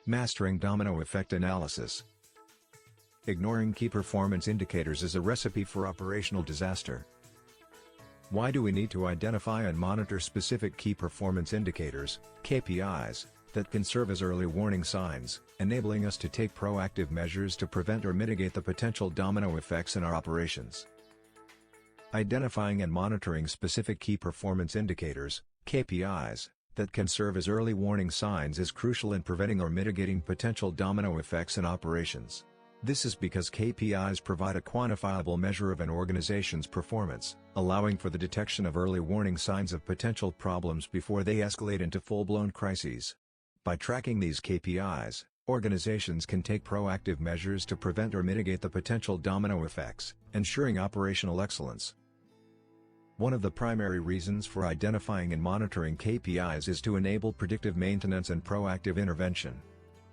Mastering domino effect analysis. Ignoring key performance indicators is a recipe for operational disaster. Why do we need to identify and monitor specific key performance indicators, KPIs, that can serve as early warning signs, enabling us to take proactive measures to prevent or mitigate the potential domino effects in our operations? Identifying and monitoring specific key performance indicators, KPIs, that can serve as early warning signs is crucial in preventing or mitigating potential domino effects in operations. This is because KPIs provide a quantifiable measure of an organization's performance, allowing for the detection of early warning signs of potential problems before they escalate into full-blown crises. By tracking these KPIs, organizations can take proactive measures to prevent or mitigate the potential domino effects, ensuring operational excellence. One of the primary reasons for identifying and monitoring KPIs is to enable predictive maintenance and proactive intervention.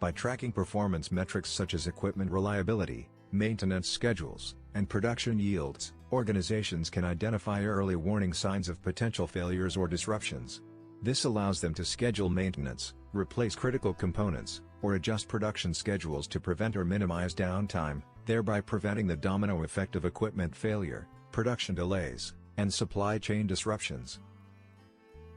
By tracking performance metrics such as equipment reliability, maintenance schedules, and production yields, organizations can identify early warning signs of potential failures or disruptions. This allows them to schedule maintenance, replace critical components, or adjust production schedules to prevent or minimize downtime, thereby preventing the domino effect of equipment failure, production delays, and supply chain disruptions.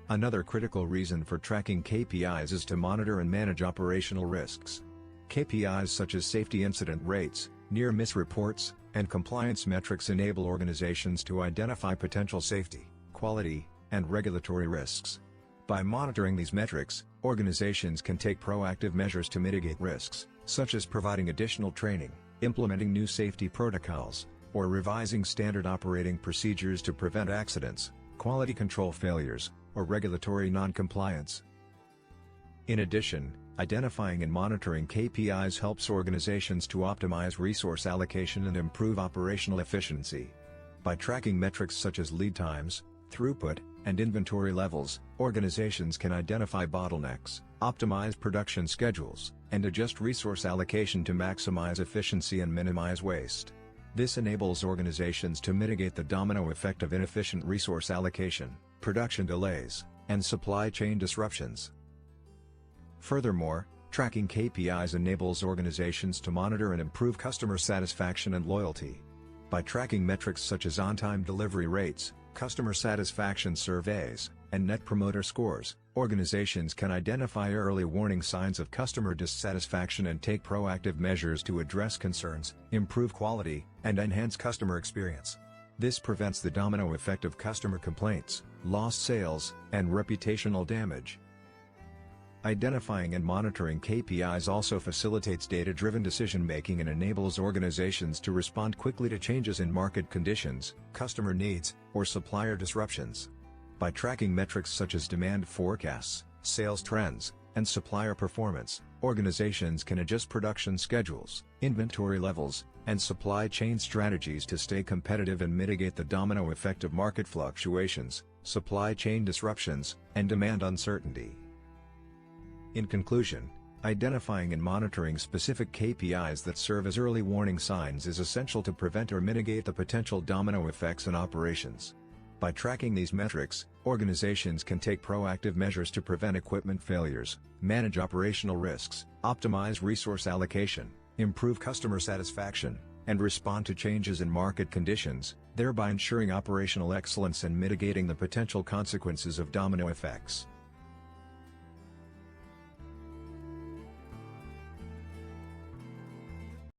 Another critical reason for tracking KPIs is to monitor and manage operational risks. KPIs such as safety incident rates, near-miss reports, and compliance metrics enable organizations to identify potential safety, quality, and regulatory risks. By monitoring these metrics, organizations can take proactive measures to mitigate risks, such as providing additional training, implementing new safety protocols, or revising standard operating procedures to prevent accidents, quality control failures, or regulatory non-compliance. In addition, identifying and monitoring KPIs helps organizations to optimize resource allocation and improve operational efficiency. By tracking metrics such as lead times, throughput, and inventory levels, organizations can identify bottlenecks, optimize production schedules, and adjust resource allocation to maximize efficiency and minimize waste. This enables organizations to mitigate the domino effect of inefficient resource allocation, production delays, and supply chain disruptions. Furthermore, tracking KPIs enables organizations to monitor and improve customer satisfaction and loyalty. By tracking metrics such as on-time delivery rates, customer satisfaction surveys, and Net Promoter Scores, organizations can identify early warning signs of customer dissatisfaction and take proactive measures to address concerns, improve quality, and enhance customer experience. This prevents the domino effect of customer complaints, lost sales, and reputational damage. Identifying and monitoring KPIs also facilitates data-driven decision-making and enables organizations to respond quickly to changes in market conditions, customer needs, or supplier disruptions. By tracking metrics such as demand forecasts, sales trends, and supplier performance, organizations can adjust production schedules, inventory levels, and supply chain strategies to stay competitive and mitigate the domino effect of market fluctuations, supply chain disruptions, and demand uncertainty. In conclusion, identifying and monitoring specific KPIs that serve as early warning signs is essential to prevent or mitigate the potential domino effects in operations. By tracking these metrics, organizations can take proactive measures to prevent equipment failures, manage operational risks, optimize resource allocation, improve customer satisfaction, and respond to changes in market conditions, thereby ensuring operational excellence and mitigating the potential consequences of domino effects.